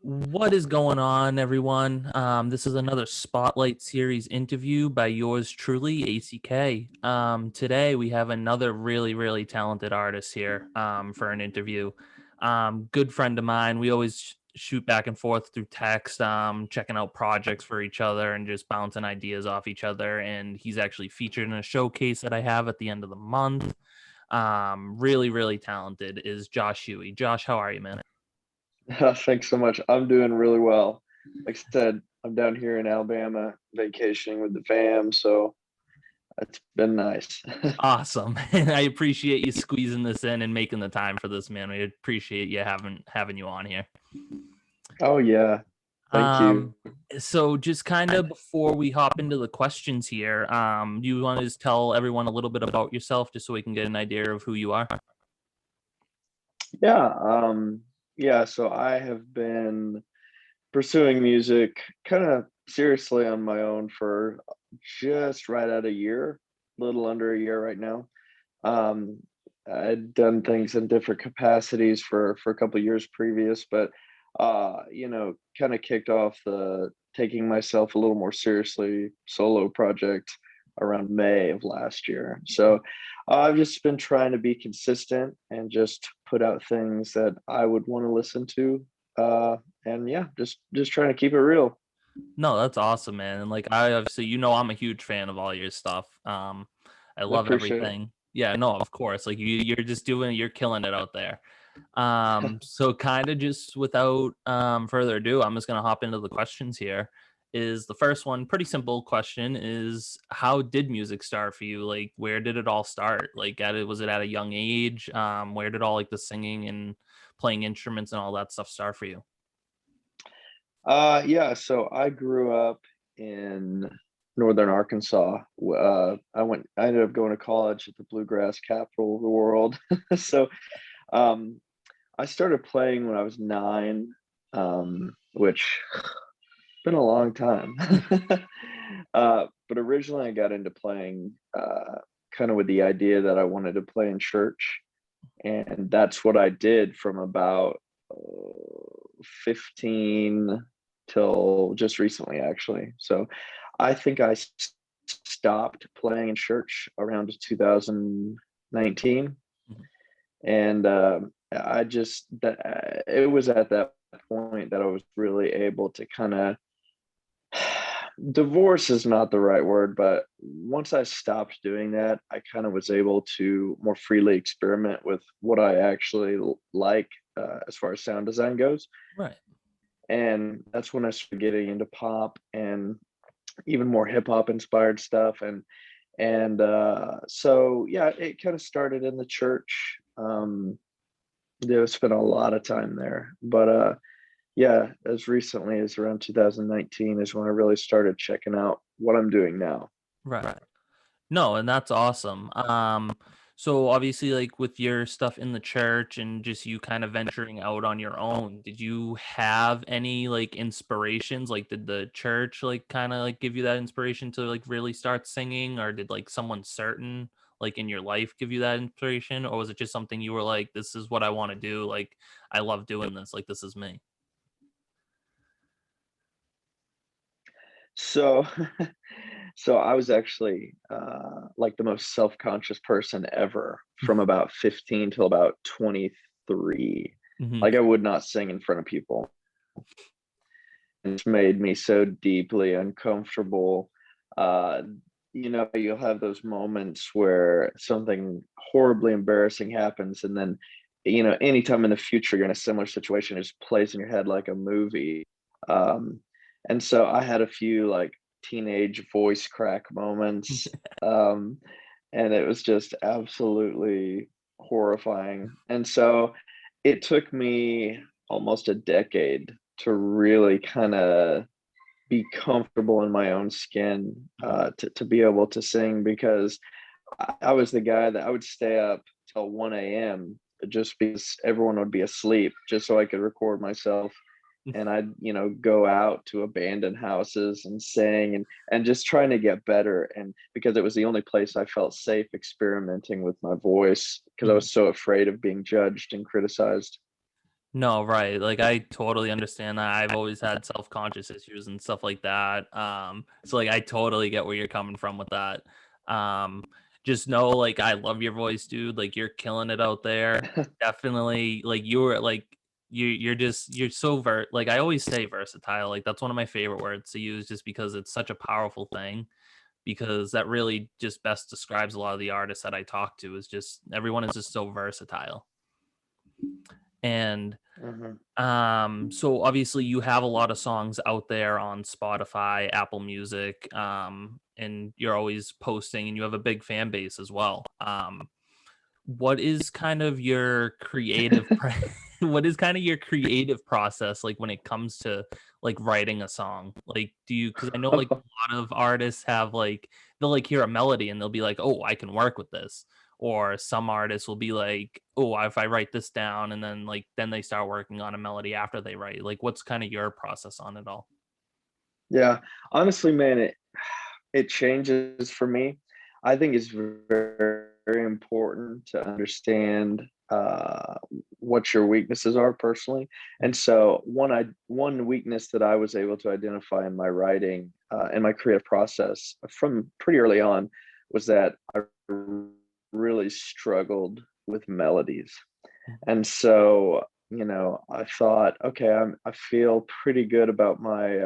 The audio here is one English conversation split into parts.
What is going on, everyone? This is another Spotlight Series interview by yours truly, ACK. Today, we have another really talented artist here for an interview. Good friend of mine. We always shoot back and forth through text, checking out projects for each other and just bouncing ideas off each other. And he's actually featured in a showcase that I have at the end of the month. Really talented is Josh Huie. Josh, how are you, man? Thanks so much. I'm doing really well. Like I said, I'm down here in Alabama vacationing with the fam, so it's been nice. Awesome. And I appreciate you squeezing this in and making the time for this, man. We appreciate you having you on here. Oh yeah, thank you. Um so just kind of before we hop into the questions here, do you want to just tell everyone a little bit about yourself just so we can get an idea of who you are? Yeah, yeah, so I have been pursuing music kind of seriously on my own for just right at a year, little under a year right now. Um, I'd done things in different capacities for a couple of years previous, but kind of kicked off the taking myself a little more seriously solo project around May of last year. So I've just been trying to be consistent and just put out things that I would want to listen to. And yeah, just trying to keep it real. No, that's awesome, man. And like I obviously, I'm a huge fan of all your stuff. I I love appreciate everything. Yeah, no, of course. Like you're just you're killing it out there. it. So kind of just without further ado, I'm just gonna hop into the questions here. Is the first one pretty simple question is how did music start for you? Like where did it all start? Like was it at a young age? Where did all like the singing and playing instruments and all that stuff start for you? Yeah, so I grew up in northern Arkansas. I ended up going to college at the bluegrass capital of the world. So um, I started playing when I was 9, which been a long time. But originally I got into playing kind of with the idea that I wanted to play in church. And that's what I did from about 15 till just recently, actually. So I think stopped playing in church around 2019. Mhm. And I just, that it was at that point that I was really able to kind of divorce is not the right word, but once I stopped doing that, I kind of was able to more freely experiment with what I actually like as far as sound design goes. Right. And that's when I started getting into pop and even more hip hop inspired stuff. And so yeah, it kind of started in the church. Yeah, spent a lot of time there, but yeah, as recently as around 2019 is when I really started checking out what I'm doing now. Right. No, and that's awesome. So obviously, like with your stuff in the church and just you kind of venturing out on your own, did you have any like inspirations? Like, did the church like kind of like give you that inspiration to like really start singing, or did like someone certain like in your life give you that inspiration, or was it just something you were like, this is what I want to do? Like, I love doing this. Like, this is me. So, so I was actually like the most self-conscious person ever from about 15 till about 23. Hmm. Like I would not sing in front of people. It's made me so deeply uncomfortable. Uh, you'll have those moments where something horribly embarrassing happens, and then, anytime in the future you're in a similar situation, it just plays in your head like a movie. Um, and so I had a few like teenage voice crack moments, um, and it was just absolutely horrifying. And so it took me almost a decade to really kind of be comfortable in my own skin, to be able to sing, because I was the guy that I would stay up till 1 a.m. just because everyone would be asleep, just so I could record myself. And I'd, go out to abandoned houses and sing, and just trying to get better. And because it was the only place I felt safe experimenting with my voice, because I was so afraid of being judged and criticized. No, right. Like I totally understand that. I've always had self-conscious issues and stuff like that. So like I totally get where you're coming from with that. Um, just know like I love your voice, dude. Like you're killing it out there. Definitely like you're like you're so like I always say versatile. Like that's one of my favorite words to use just because it's such a powerful thing because that really just best describes a lot of the artists that I talk to is just everyone is just so versatile. And Mhm. so obviously you have a lot of songs out there on Spotify, Apple Music, and you're always posting and you have a big fan base as well. What is kind of your what is kind of your creative process like when it comes to like writing a song? Like do you because I know like a lot of artists have like they'll like hear a melody and they'll be like, "Oh, I can work with this." Or some artists will be like, "Oh, if I write this down," and then like then they start working on a melody after they write. Like what's kind of your process on it all? Yeah, honestly, man, it changes for me. I think it's very, very important to understand what your weaknesses are personally. And so one weakness that I was able to identify in my writing and my creative process from pretty early on was that I really struggled with melodies. And so, I thought, okay, I feel pretty good about my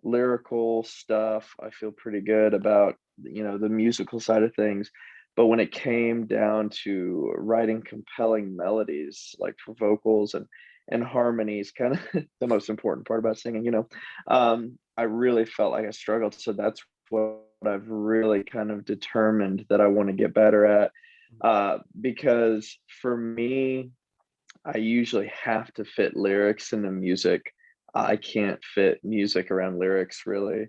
lyrical stuff. I feel pretty good about, the musical side of things. But when it came down to writing compelling melodies, like for vocals and harmonies, kind of the most important part about singing, I really felt like I struggled. So that's what I've really kind of determined that I want to get better at. Because for me, I usually have to fit lyrics into music. I can't fit music around lyrics really,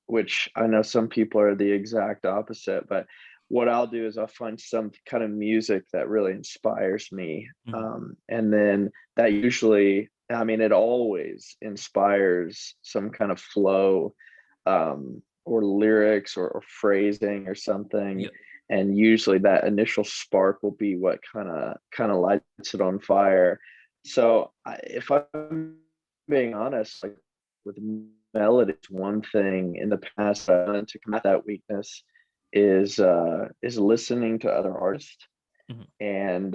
which I know some people are the exact opposite. But what I'll do is I'll find some kind of music that really inspires me. Mhm. And then that usually, I mean, it always inspires some kind of flow or lyrics or phrasing or something. Yeah. And usually that initial spark will be what kind of lights it on fire. So if I'm being honest, like with melodies, one thing in the past I've done to combat that weakness is listening to other artists Mhm. and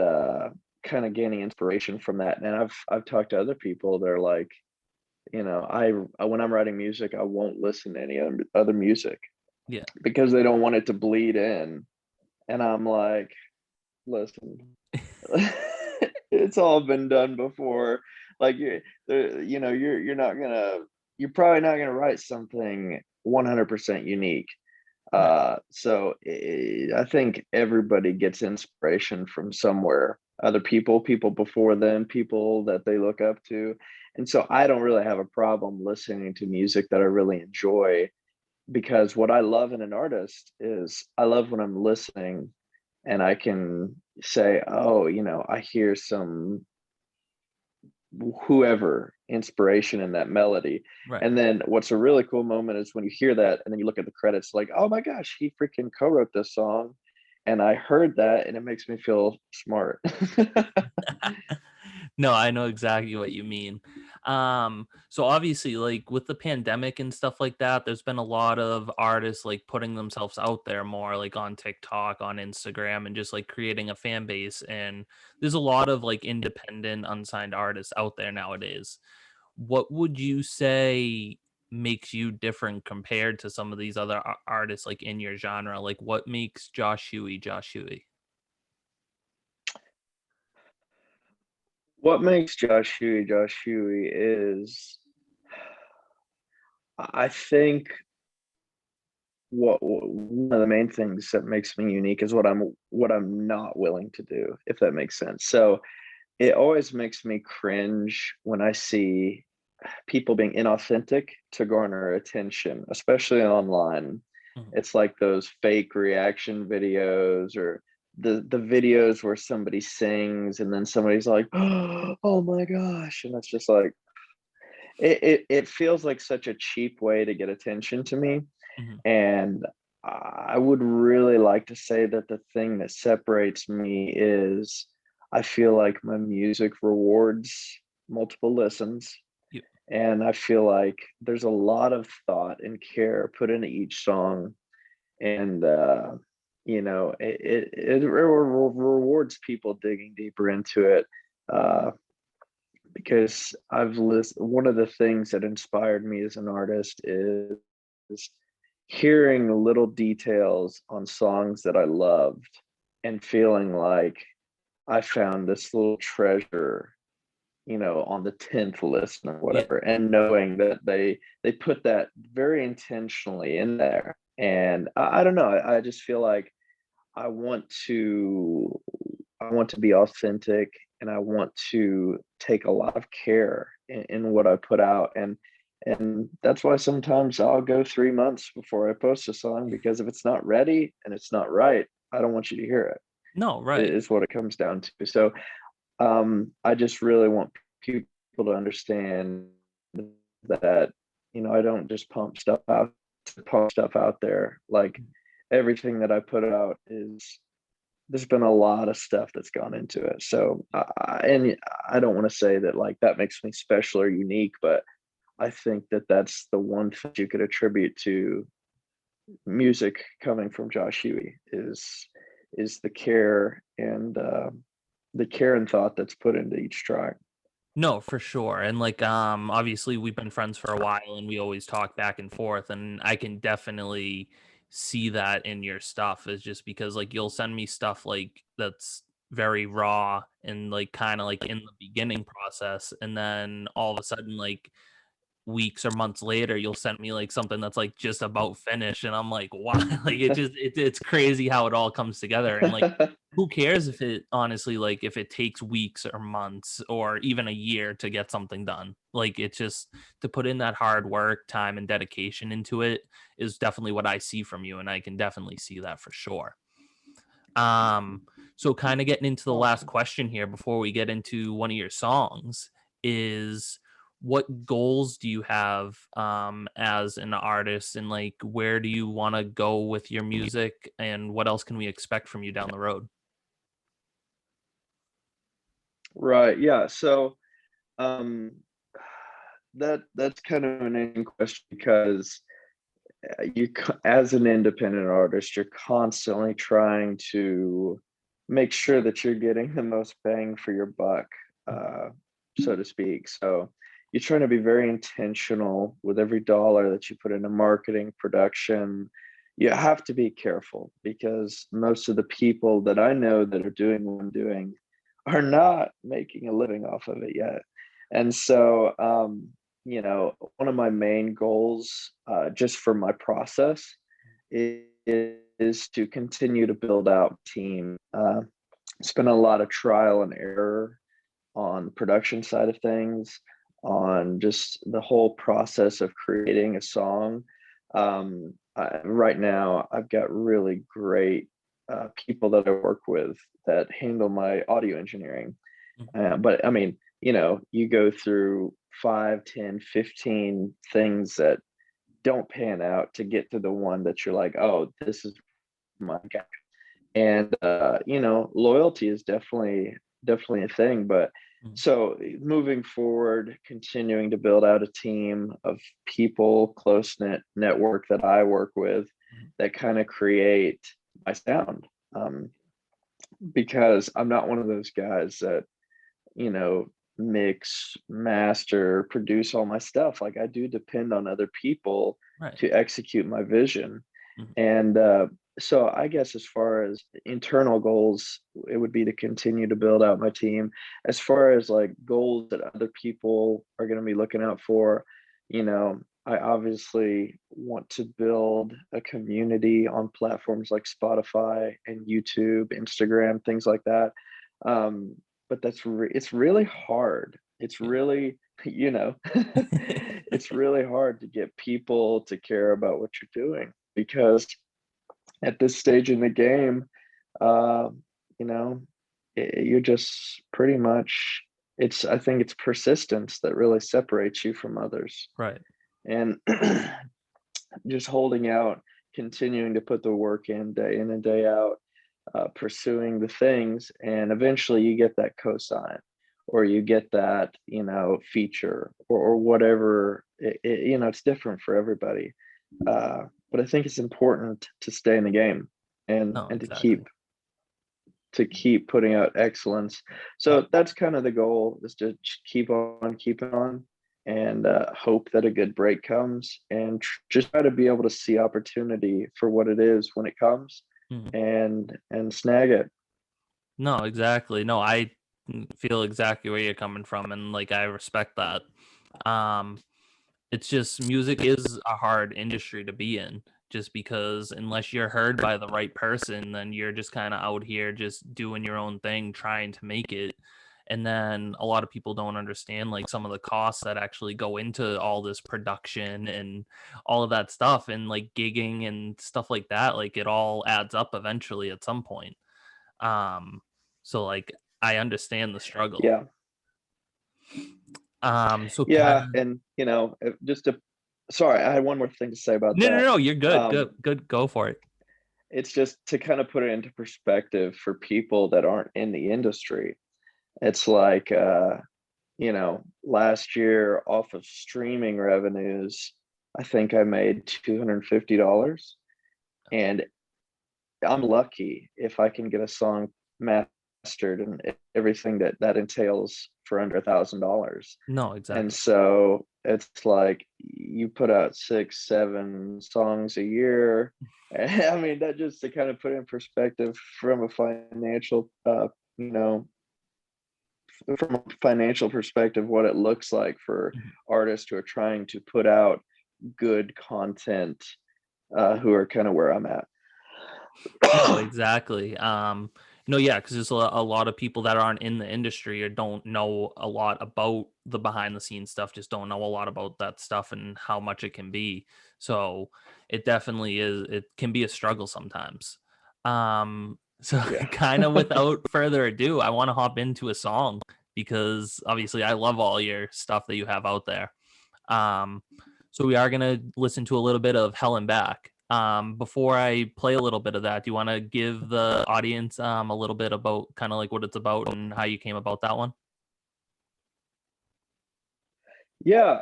kind of gaining inspiration from that. And I've talked to other people. They're like, when I'm writing music, I won't listen to any other music Yeah. because they don't want it to bleed in. And I'm like, listen, it's all been done before. Like you're probably not gonna write something 100% unique. Right. I think everybody gets inspiration from somewhere. Other people before them, people that they look up to. And so I don't really have a problem listening to music that I really enjoy because what I love in an artist is I love when I'm listening and I can say, oh, I hear some whoever inspiration in that melody. Right. And then what's a really cool moment is when you hear that and then you look at the credits, like, oh my gosh, he freaking co-wrote this song. And I heard that and it makes me feel smart. No, I know exactly what you mean. So obviously, like with the pandemic and stuff like that, there's been a lot of artists like putting themselves out there more, like on TikTok, on Instagram, and just like creating a fan base. And there's a lot of like independent, unsigned artists out there nowadays. What would you say makes you different compared to some of these other artists like in your genre? Like what makes Josh Huey Josh Huey? What makes Josh Huey is I think one of the main things that makes me unique is what I'm not willing to do, if that makes sense. So it always makes me cringe when I see people being inauthentic to garner attention, especially online. Mhm. It's like those fake reaction videos or the videos where somebody sings and then somebody's like, "Oh my gosh," and it's just like it feels like such a cheap way to get attention to me. Mhm. And I would really like to say that the thing that separates me is I feel like my music rewards multiple listens, Yeah. and I feel like there's a lot of thought and care put into each song, and it rewards people digging deeper into it. Uh, because I've listened. One of the things that inspired me as an artist is hearing little details on songs that I loved and feeling like I found this little treasure, on the 10th listen or Yeah. whatever, and knowing that they put that very intentionally in there. And I don't know, I just feel like I want to I want to be authentic, and I want to take a lot of care in what I put out, and that's why sometimes I'll go 3 months before I post a song, because if it's not ready and it's not right, I don't want you to hear it. No, right. Is what it comes down to. So I just really want people to understand that, I don't just pump stuff out to pump stuff out there. Like, everything that I put out is there's been a lot of stuff that's gone into it. So, and I don't want to say that like that makes me special or unique, but I think that that's the one thing you could attribute to music coming from Josh Huie is the care and thought that's put into each track. No, for sure. And like obviously we've been friends for a while and we always talk back and forth, and I can definitely see that in your stuff, is just because like you'll send me stuff like that's very raw and like kind of like in the beginning process, and then all of a sudden like weeks or months later you'll send me like something that's like just about finished, and I'm like, wow. Like it's crazy how it all comes together. And like who cares if it honestly, like if it takes weeks or months or even a year to get something done. Like it's just to put in that hard work, time and dedication into it is definitely what I see from you, and I can definitely see that for sure. um so kind of getting into the last Awesome. question here before we get into one of your songs is, what goals do you have as an artist, and like where do you want to go with your music, and what else can we expect from you down the road? Right. Yeah. So um that's kind of an interesting question, because as an independent artist, you're constantly trying to make sure that you're getting the most bang for your buck, uh, so to speak. So you're trying to be very intentional with every dollar that you put into marketing, production. You have to be careful, because most of the people that I know that are doing what I'm doing are not making a living off of it yet. And so, one of my main goals, just for my process, is to continue to build out team. It's been a lot of trial and error on the production side of things, on just the whole process of creating a song. Right now, I've got really great people that I work with that handle my audio engineering. Mhm. But I mean, you go through 5, 10, 15 things that don't pan out to get to the one that you're like, oh, this is my guy. And loyalty is definitely a thing. But Mhm. so moving forward, continuing to build out a team of people, close knit network that I work with, Mhm. that kind of create my sound. Because I'm not one of those guys that, you know, mix, master, produce all my stuff. Like, I do depend on other people Right. to execute my vision. Mhm. And so I guess as far as internal goals, it would be to continue to build out my team. As far as like goals that other people are going to be looking out for, I obviously want to build a community on platforms like Spotify and YouTube, Instagram, things like that. Um, but it's really hard. It's Yeah. really, it's really hard to get people to care about what you're doing, because at this stage in the game, uh, you know, you're just pretty much. I think it's persistence that really separates you from others, Right. and just holding out, continuing to put the work in day and day out. pursuing the things, and eventually you get that cosign, or you get that, feature, or whatever. It's different for everybody. But I think it's important to stay in the game, and No, and to exactly. keep putting out excellence. So that's kind of the goal, is to keep on keeping on, and hope that a good break comes, and just try to be able to see opportunity for what it is when it comes, Mhm. and snag it. No, exactly. No, I feel exactly where you're coming from, and like I respect that. Um, it's just music is a hard industry to be in, just because unless you're heard by the right person, then you're just kind of out here just doing your own thing, trying to make it. And then a lot of people don't understand like some of the costs that actually go into all this production and all of that stuff, and like gigging and stuff like that. Like it all adds up eventually at some point. Um, so like I understand the struggle. Yeah. So Yeah, kind of and just to sorry, I had one more thing to say about no, no, that. no, you're good, Um, good, good. Go for it. it's just to kind of put it into perspective for people that aren't in the industry. It's like, last year, off of streaming revenues, I think I made $250, and I'm lucky if I can get a song mastered and everything that entails for under $1,000. No, And exactly. so it's like you put out 6, 7 songs a year. And I mean, that just to kind of put in perspective from a you know, from a financial perspective, what it looks like for Mhm. artists who are trying to put out good content, who are kind of where I'm at. No, exactly. No, yeah, because there's a lot of people that aren't in the industry or don't know a lot about the behind the scenes stuff, just don't know a lot about that stuff and how much it can be. So it definitely is, it can be a struggle sometimes. So Yeah. kind of without further ado, I want to hop into a song because obviously I love all your stuff that you have out there. Um, so we are gonna listen to a little bit of Hell and Back. Before I play a little bit of that, do you want to give the audience a little bit about kind of like what it's about and how you came about that one? Yeah,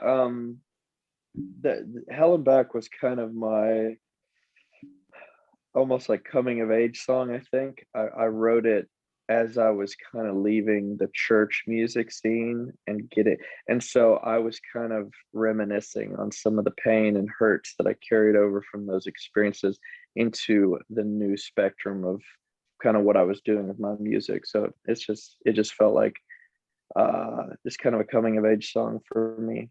the Hell Back was kind of my almost like coming of age song, I think. I wrote it as I was kind of leaving the church music scene and get it. And so I was kind of reminiscing on some of the pain and hurts that I carried over from those experiences into the new spectrum of kind of what I was doing with my music. So it just felt like just kind of a coming of age song for me.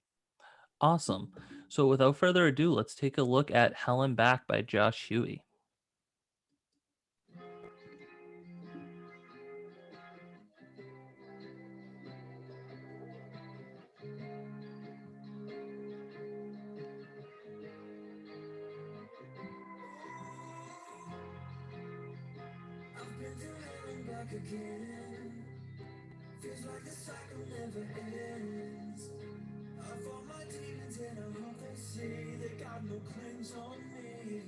Awesome. So without further ado, let's take a look at Hell and Back by Josh Huie. I've been through hell and back again. Feels like the cycle never ends. I fought my demons and I hope they see they got no claims on me.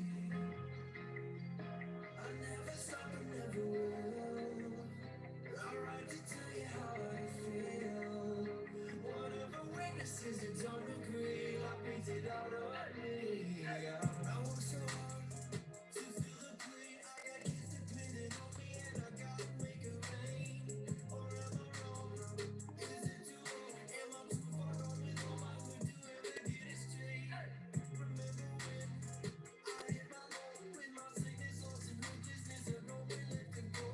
I never stop, I never will. I write to tell you how I feel. Whatever witnesses that don't agree, I paint it out on me. I work so hard to feel the pain. I got kids depending on me and I gotta make it rain. Or am I wrong? Is it too late? Am I too far gone with all my would do ever get it straight? Remember when I hit my low with my sickness, loss and hopelessness, and no way left to go.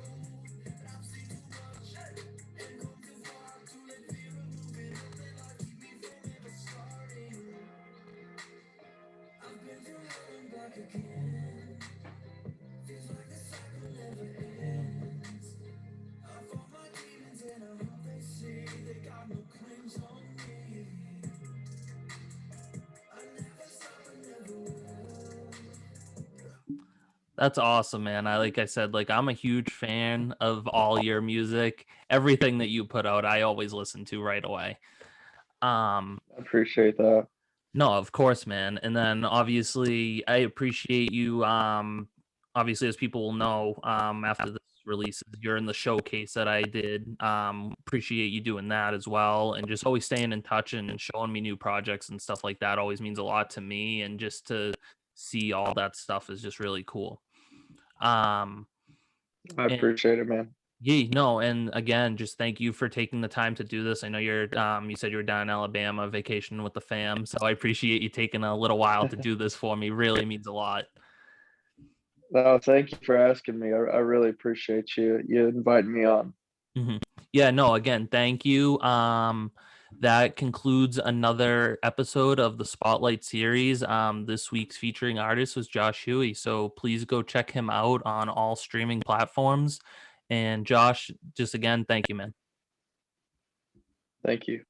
I've seen too much and come too far to let fear of moving up and life keep me from ever starting. I've been through hell and back again. Feels like the cycle never ends. I fought my demons and I hope they see they got no claims on me. I never stop, I never will. That's awesome, man. Like I said, like I'm a huge fan of all your music. Everything that you put out, I always listen to right away. Um, I appreciate that. No, of course, man. And then obviously I appreciate you obviously, as people will know, after this releases, you're in the showcase that I did. Appreciate you doing that as well, and just always staying in touch and showing me new projects and stuff like that always means a lot to me, and just to see all that stuff is just really cool. Um, I and appreciate it, man. yeah, no, and again, just thank you for taking the time to do this. I know you said you were down in Alabama vacation with the fam, so I appreciate you taking a little while to do this for me. Really means a lot. No, thank you for asking me. I really appreciate you inviting me on. Yeah, no, again, thank you. That concludes another episode of the Spotlight series. This week's featuring artist was Josh Huie, so please go check him out on all streaming platforms. And Josh, just again, thank you, man. Thank you.